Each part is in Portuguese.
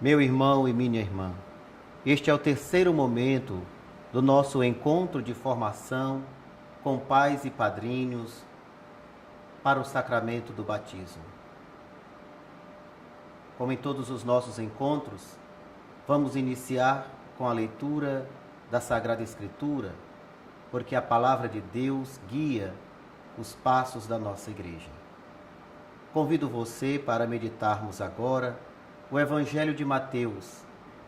Meu irmão e minha irmã, este é o terceiro momento do nosso encontro de formação com pais e padrinhos para o sacramento do batismo. Como em todos os nossos encontros, vamos iniciar com a leitura da Sagrada Escritura, porque a palavra de Deus guia os passos da nossa igreja. Convido você para meditarmos agora o Evangelho de Mateus,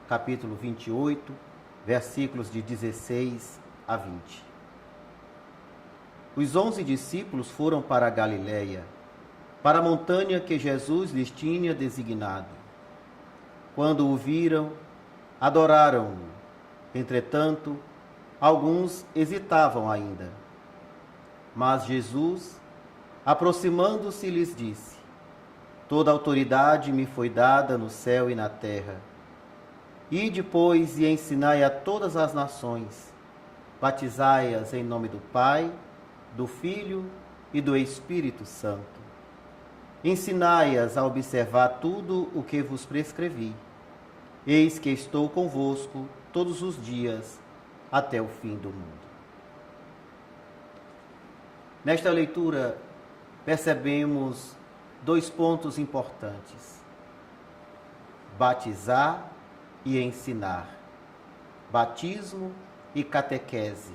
capítulo 28, versículos de 16 a 20. Os 11 discípulos foram para a Galiléia, para a montanha que Jesus lhes tinha designado. Quando o viram, adoraram-o. Entretanto, alguns hesitavam ainda. Mas Jesus, aproximando-se, lhes disse: Toda autoridade me foi dada no céu e na terra. Ide, pois, e ensinai a todas as nações, batizai-as em nome do Pai, do Filho e do Espírito Santo. Ensinai-as a observar tudo o que vos prescrevi. Eis que estou convosco todos os dias, até o fim do mundo. Nesta leitura, percebemos dois pontos importantes: batizar e ensinar. Batismo e catequese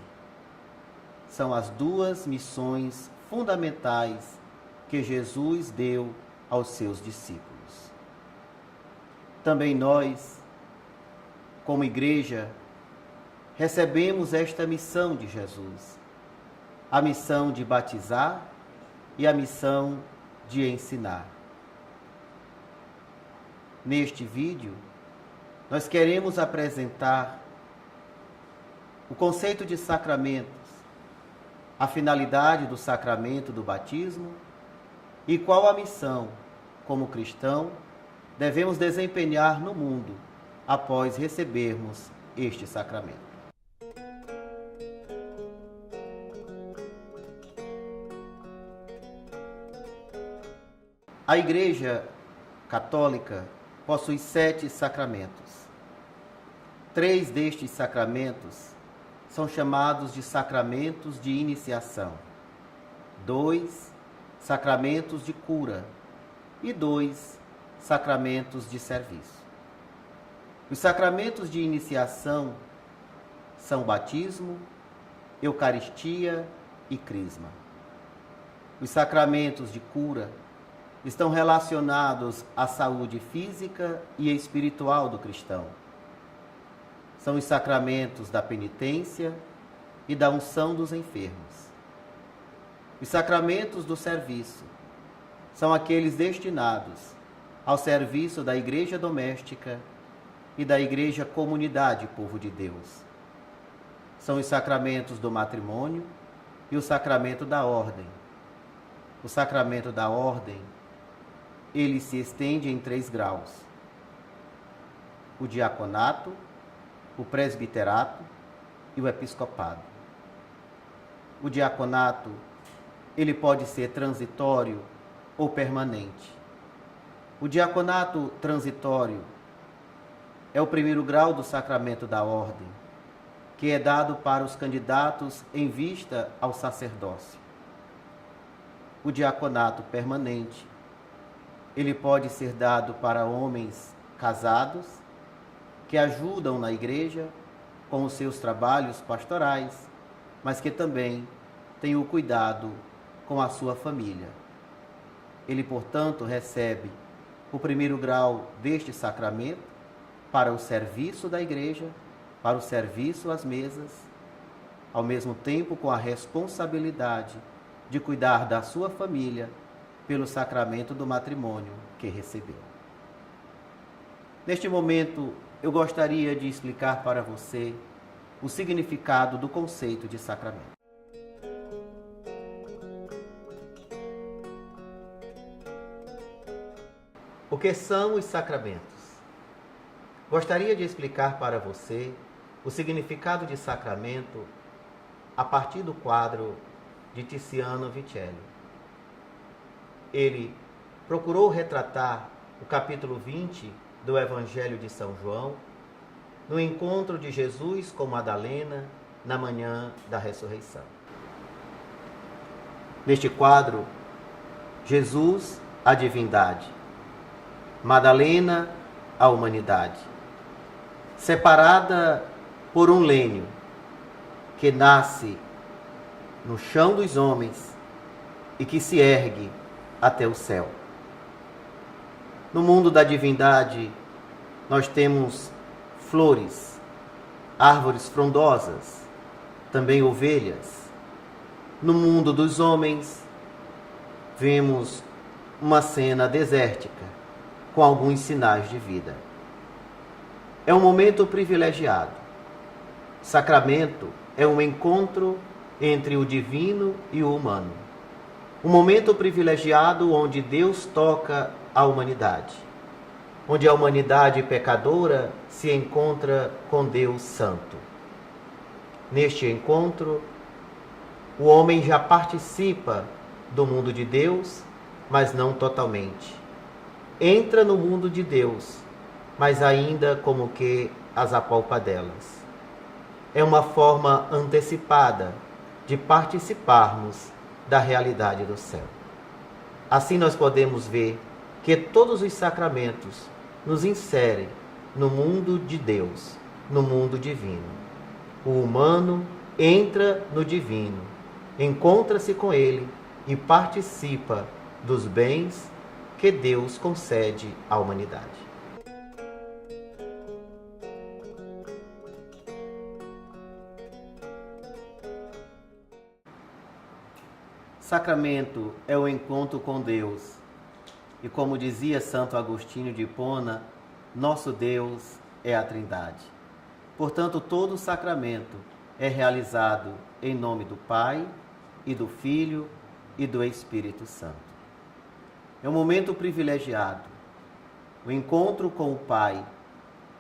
são as duas missões fundamentais que Jesus deu aos seus discípulos. Também nós, como igreja, recebemos esta missão de Jesus, a missão de batizar e a missão de ensinar. Neste vídeo, nós queremos apresentar o conceito de sacramentos, a finalidade do sacramento do batismo e qual a missão, como cristão, devemos desempenhar no mundo após recebermos este sacramento. A Igreja Católica possui 7 sacramentos. 3 destes sacramentos são chamados de sacramentos de iniciação, 2 sacramentos de cura e 2 sacramentos de serviço. Os sacramentos de iniciação são batismo, Eucaristia e crisma. Os sacramentos de cura estão relacionados à saúde física e espiritual do cristão. São os sacramentos da penitência e da unção dos enfermos. Os sacramentos do serviço são aqueles destinados ao serviço da igreja doméstica e da igreja comunidade povo de Deus. São os sacramentos do matrimônio e o sacramento da ordem. O sacramento da ordem, ele se estende em 3 graus: o diaconato, o presbiterato e o episcopado. O diaconato, ele pode ser transitório ou permanente. O diaconato transitório é o primeiro grau do sacramento da ordem, que é dado para os candidatos em vista ao sacerdócio. O diaconato permanente, ele pode ser dado para homens casados que ajudam na igreja com os seus trabalhos pastorais, mas que também têm o cuidado com a sua família. Ele, portanto, recebe o primeiro grau deste sacramento para o serviço da igreja, para o serviço às mesas, ao mesmo tempo com a responsabilidade de cuidar da sua família pelo sacramento do matrimônio que recebeu. Neste momento, eu gostaria de explicar para você o significado do conceito de sacramento. O que são os sacramentos? Gostaria de explicar para você o significado de sacramento a partir do quadro de Tiziano Vitelli. Ele procurou retratar o capítulo 20 do Evangelho de São João no encontro de Jesus com Madalena na manhã da ressurreição. Neste quadro, Jesus, a divindade, Madalena, a humanidade, separada por um lênio que nasce no chão dos homens e que se ergue até o céu. No mundo da divindade, nós temos flores, árvores frondosas, também ovelhas. No mundo dos homens, vemos uma cena desértica, com alguns sinais de vida. É um momento privilegiado. Sacramento é um encontro entre o divino e o humano. Um momento privilegiado onde Deus toca a humanidade, onde a humanidade pecadora se encontra com Deus Santo. Neste encontro, o homem já participa do mundo de Deus, mas não totalmente. Entra no mundo de Deus, mas ainda como que às apalpadelas. É uma forma antecipada de participarmos da realidade do céu. Assim nós podemos ver que todos os sacramentos nos inserem no mundo de Deus, no mundo divino. O humano entra no divino, encontra-se com ele e participa dos bens que Deus concede à humanidade. Sacramento é o encontro com Deus. E como dizia Santo Agostinho de Hipona, nosso Deus é a Trindade. Portanto, todo sacramento é realizado em nome do Pai e do Filho e do Espírito Santo. É um momento privilegiado, o encontro com o Pai,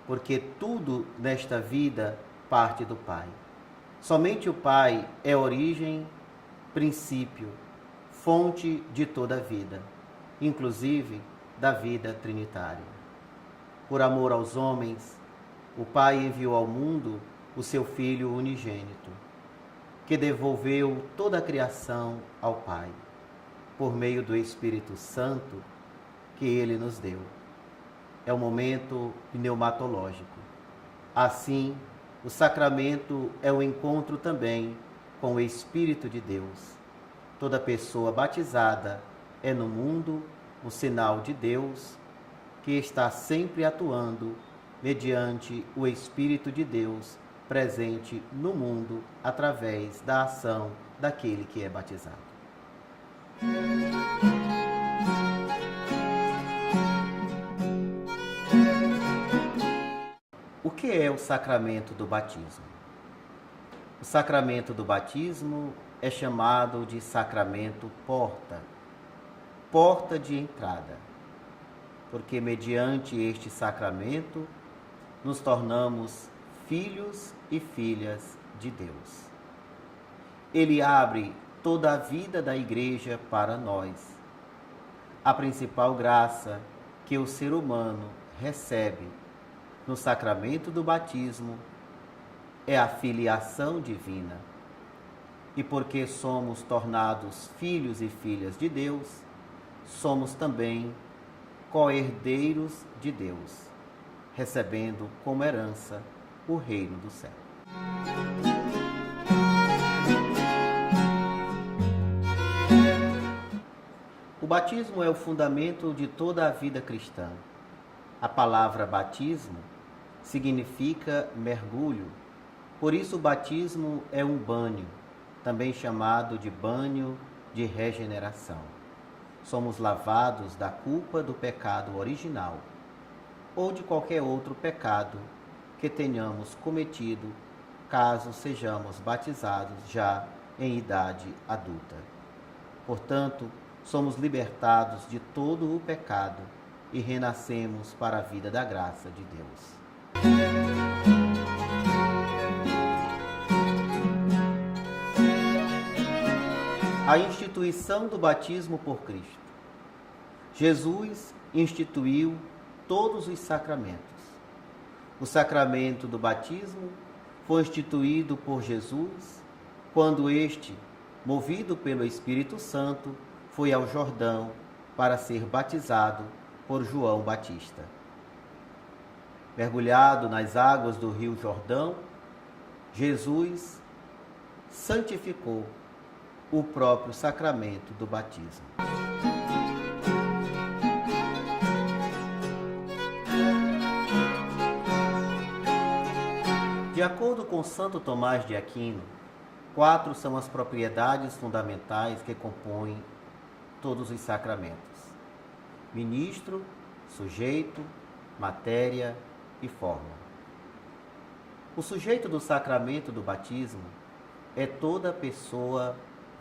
porque tudo nesta vida parte do Pai. Somente o Pai é origem, princípio, fonte de toda a vida, inclusive da vida trinitária. Por amor aos homens, o Pai enviou ao mundo o seu Filho unigênito, que devolveu toda a criação ao Pai, por meio do Espírito Santo que Ele nos deu. É um momento pneumatológico. Assim, o sacramento é um encontro também com o Espírito de Deus. Toda pessoa batizada é no mundo um sinal de Deus que está sempre atuando mediante o Espírito de Deus presente no mundo através da ação daquele que é batizado. O que é o sacramento do batismo? O sacramento do batismo é chamado de sacramento porta, porta de entrada, porque mediante este sacramento nos tornamos filhos e filhas de Deus. Ele abre toda a vida da Igreja para nós. A principal graça que o ser humano recebe no sacramento do batismo é a filiação divina. E porque somos tornados filhos e filhas de Deus, somos também co-herdeiros de Deus, recebendo como herança o reino do céu. O batismo é o fundamento de toda a vida cristã. A palavra batismo significa mergulho. Por isso o batismo é um banho, também chamado de banho de regeneração. Somos lavados da culpa do pecado original ou de qualquer outro pecado que tenhamos cometido, caso sejamos batizados já em idade adulta. Portanto, somos libertados de todo o pecado e renascemos para a vida da graça de Deus. A instituição do batismo por Cristo. Jesus instituiu todos os sacramentos. O sacramento do batismo foi instituído por Jesus quando este, movido pelo Espírito Santo, foi ao Jordão para ser batizado por João Batista. Mergulhado nas águas do Rio Jordão, Jesus santificou o próprio sacramento do batismo. De acordo com Santo Tomás de Aquino, 4 são as propriedades fundamentais que compõem todos os sacramentos: ministro, sujeito, matéria e forma. O sujeito do sacramento do batismo é toda pessoa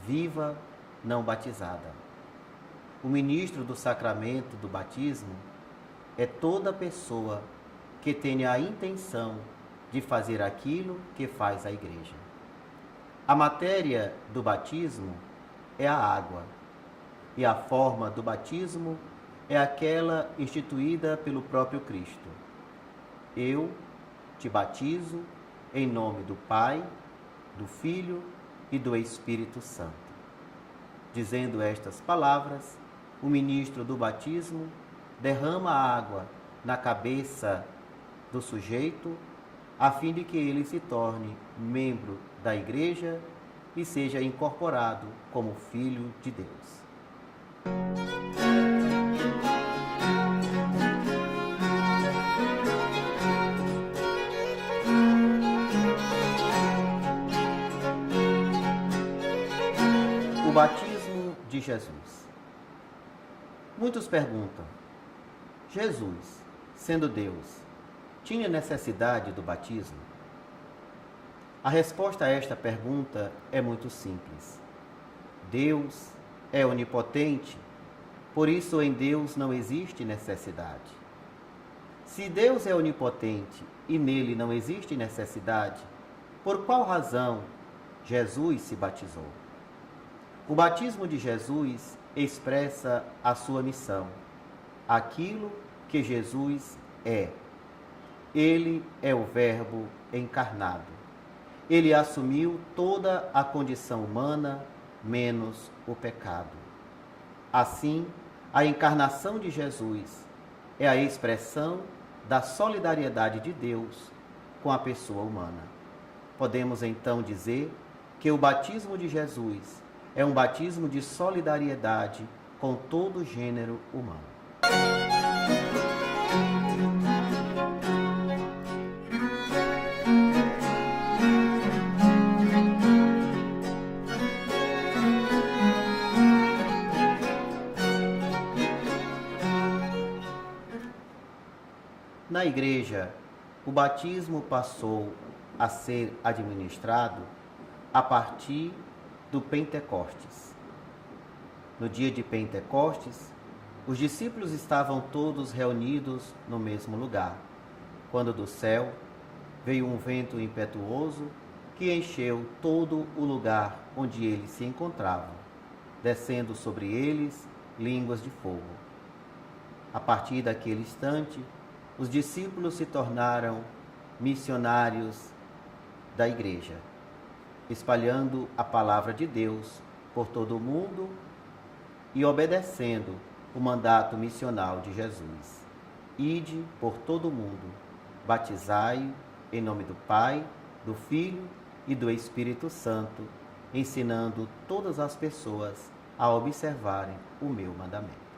viva não batizada. O ministro do sacramento do batismo é toda pessoa que tenha a intenção de fazer aquilo que faz a Igreja. A matéria do batismo é a água, e a forma do batismo é aquela instituída pelo próprio Cristo. Eu te batizo em nome do Pai, do Filho e do Espírito Santo. Dizendo estas palavras, o ministro do batismo derrama a água na cabeça do sujeito, a fim de que ele se torne membro da Igreja e seja incorporado como filho de Deus. O batismo de Jesus. Muitos perguntam: Jesus, sendo Deus, tinha necessidade do batismo? A resposta a esta pergunta é muito simples. Deus é onipotente, por isso em Deus não existe necessidade. Se Deus é onipotente e nele não existe necessidade, por qual razão Jesus se batizou? O batismo de Jesus expressa a sua missão, aquilo que Jesus é. Ele é o Verbo encarnado. Ele assumiu toda a condição humana, menos o pecado. Assim, a encarnação de Jesus é a expressão da solidariedade de Deus com a pessoa humana. Podemos então dizer que o batismo de Jesus é um batismo de solidariedade com todo o gênero humano. Na Igreja, o batismo passou a ser administrado a partir do Pentecostes. No dia de Pentecostes, os discípulos estavam todos reunidos no mesmo lugar, quando do céu veio um vento impetuoso que encheu todo o lugar onde eles se encontravam, descendo sobre eles línguas de fogo. A partir daquele instante, os discípulos se tornaram missionários da Igreja, espalhando a palavra de Deus por todo o mundo e obedecendo o mandato missional de Jesus. Ide por todo o mundo, batizai em nome do Pai, do Filho e do Espírito Santo, ensinando todas as pessoas a observarem o meu mandamento.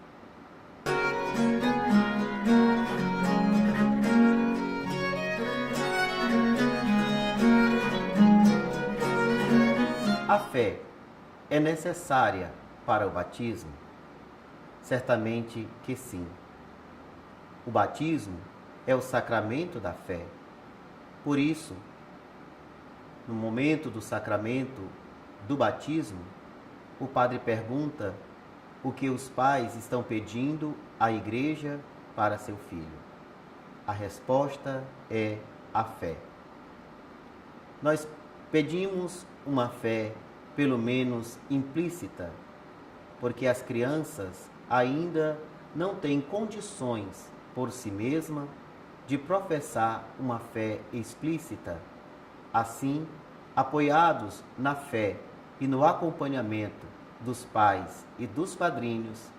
A fé é necessária para o batismo? Certamente que sim. O batismo é o sacramento da fé. Por isso, no momento do sacramento do batismo, o padre pergunta o que os pais estão pedindo à Igreja para seu filho. A resposta é a fé. Nós pedimos uma fé pelo menos implícita, porque as crianças ainda não têm condições por si mesma de professar uma fé explícita. Assim, apoiados na fé e no acompanhamento dos pais e dos padrinhos,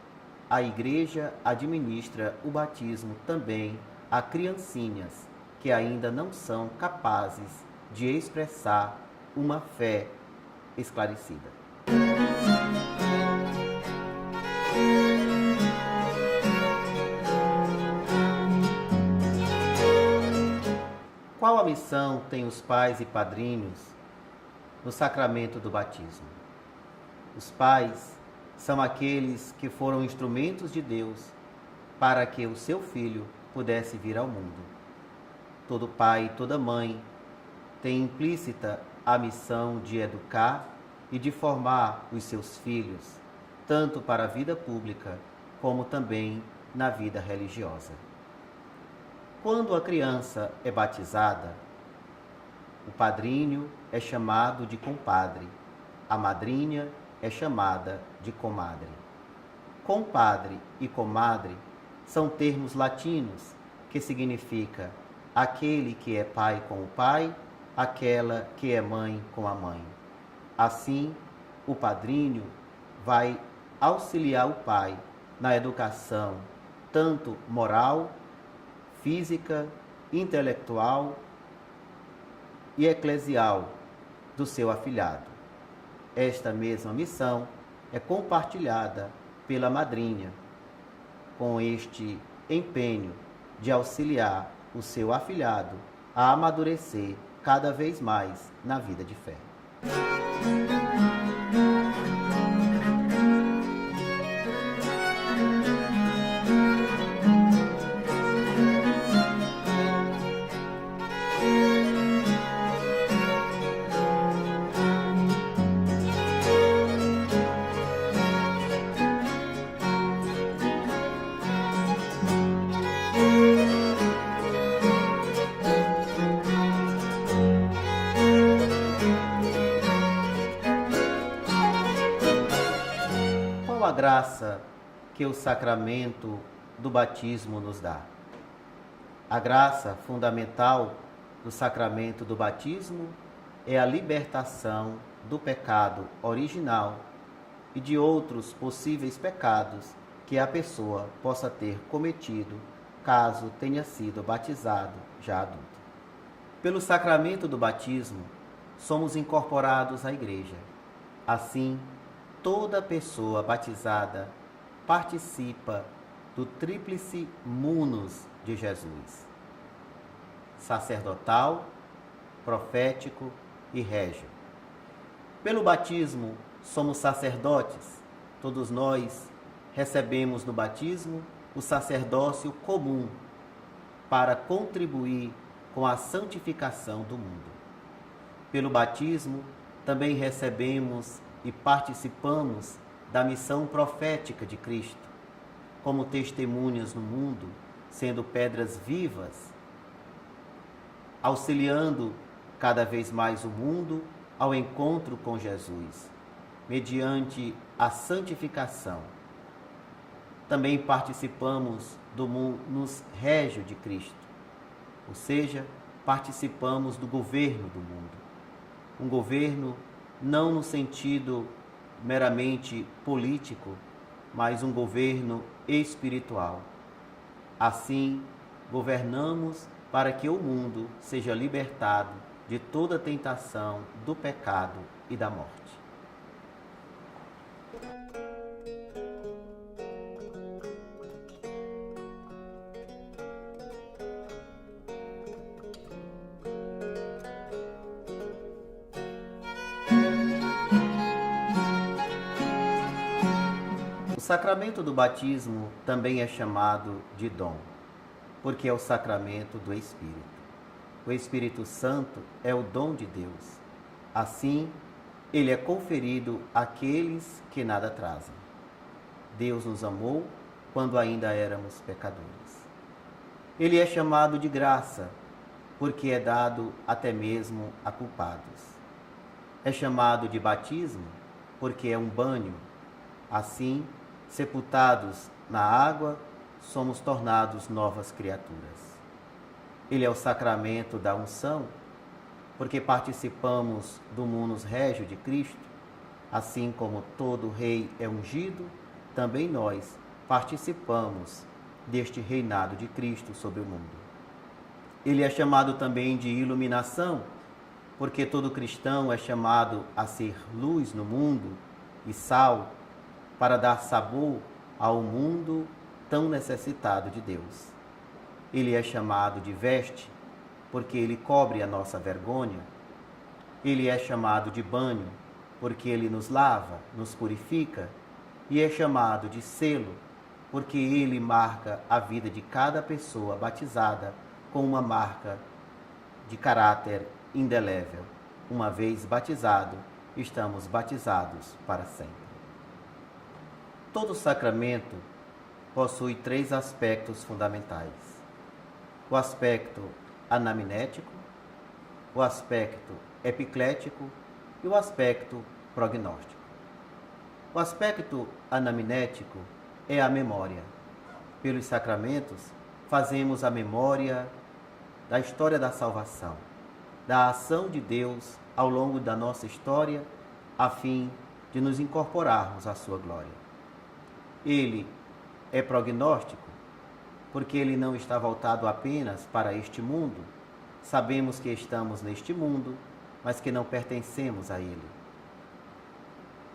a Igreja administra o batismo também a criancinhas que ainda não são capazes de expressar uma fé esclarecida. Qual a missão têm os pais e padrinhos no sacramento do batismo? Os pais são aqueles que foram instrumentos de Deus para que o seu filho pudesse vir ao mundo. Todo pai e toda mãe tem implícita a missão de educar e de formar os seus filhos, tanto para a vida pública como também na vida religiosa. Quando a criança é batizada, o padrinho é chamado de compadre, a madrinha é chamada de comadre. Compadre e comadre são termos latinos que significa aquele que é pai com o pai, aquela que é mãe com a mãe. Assim, o padrinho vai auxiliar o pai na educação, tanto moral, física, intelectual e eclesial do seu afilhado. Esta mesma missão é compartilhada pela madrinha, com este empenho de auxiliar o seu afilhado a amadurecer cada vez mais na vida de fé. Qual a graça que o sacramento do batismo nos dá? A graça fundamental do sacramento do batismo é a libertação do pecado original e de outros possíveis pecados que a pessoa possa ter cometido caso tenha sido batizado já adulto. Pelo sacramento do batismo, somos incorporados à Igreja. Assim, toda pessoa batizada participa do tríplice munus de Jesus: sacerdotal, profético e régio. Pelo batismo, somos sacerdotes. Todos nós recebemos no batismo o sacerdócio comum para contribuir com a santificação do mundo. Pelo batismo, também recebemos e participamos da missão profética de Cristo, como testemunhas no mundo, sendo pedras vivas, auxiliando cada vez mais o mundo ao encontro com Jesus, mediante a santificação. Também participamos do munus regio de Cristo, ou seja, participamos do governo do mundo. Um governo não no sentido meramente político, mas um governo espiritual. Assim, governamos para que o mundo seja libertado de toda tentação do pecado e da morte. O sacramento do batismo também é chamado de dom, porque é o sacramento do Espírito. O Espírito Santo é o dom de Deus. Assim, ele é conferido àqueles que nada trazem. Deus nos amou quando ainda éramos pecadores. Ele é chamado de graça, porque é dado até mesmo a culpados. É chamado de batismo porque é um banho. Assim, sepultados na água, somos tornados novas criaturas. Ele é o sacramento da unção, porque participamos do munus regio de Cristo. Assim como todo rei é ungido, também nós participamos deste reinado de Cristo sobre o mundo. Ele é chamado também de iluminação, porque todo cristão é chamado a ser luz no mundo e sal, para dar sabor ao mundo tão necessitado de Deus. Ele é chamado de veste, porque ele cobre a nossa vergonha. Ele é chamado de banho, porque ele nos lava, nos purifica. E é chamado de selo, porque ele marca a vida de cada pessoa batizada com uma marca de caráter indelével. Uma vez batizado, estamos batizados para sempre. Todo sacramento possui 3 aspectos fundamentais: o aspecto anamnético, o aspecto epiclético e o aspecto prognóstico. O aspecto anamnético é a memória. Pelos sacramentos, fazemos a memória da história da salvação, da ação de Deus ao longo da nossa história, a fim de nos incorporarmos à sua glória. Ele é prognóstico, porque ele não está voltado apenas para este mundo. Sabemos que estamos neste mundo, mas que não pertencemos a ele.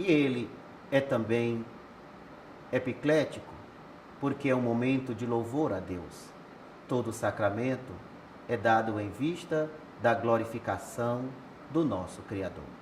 E ele é também epiclético, porque é um momento de louvor a Deus. Todo sacramento é dado em vista da glorificação do nosso Criador.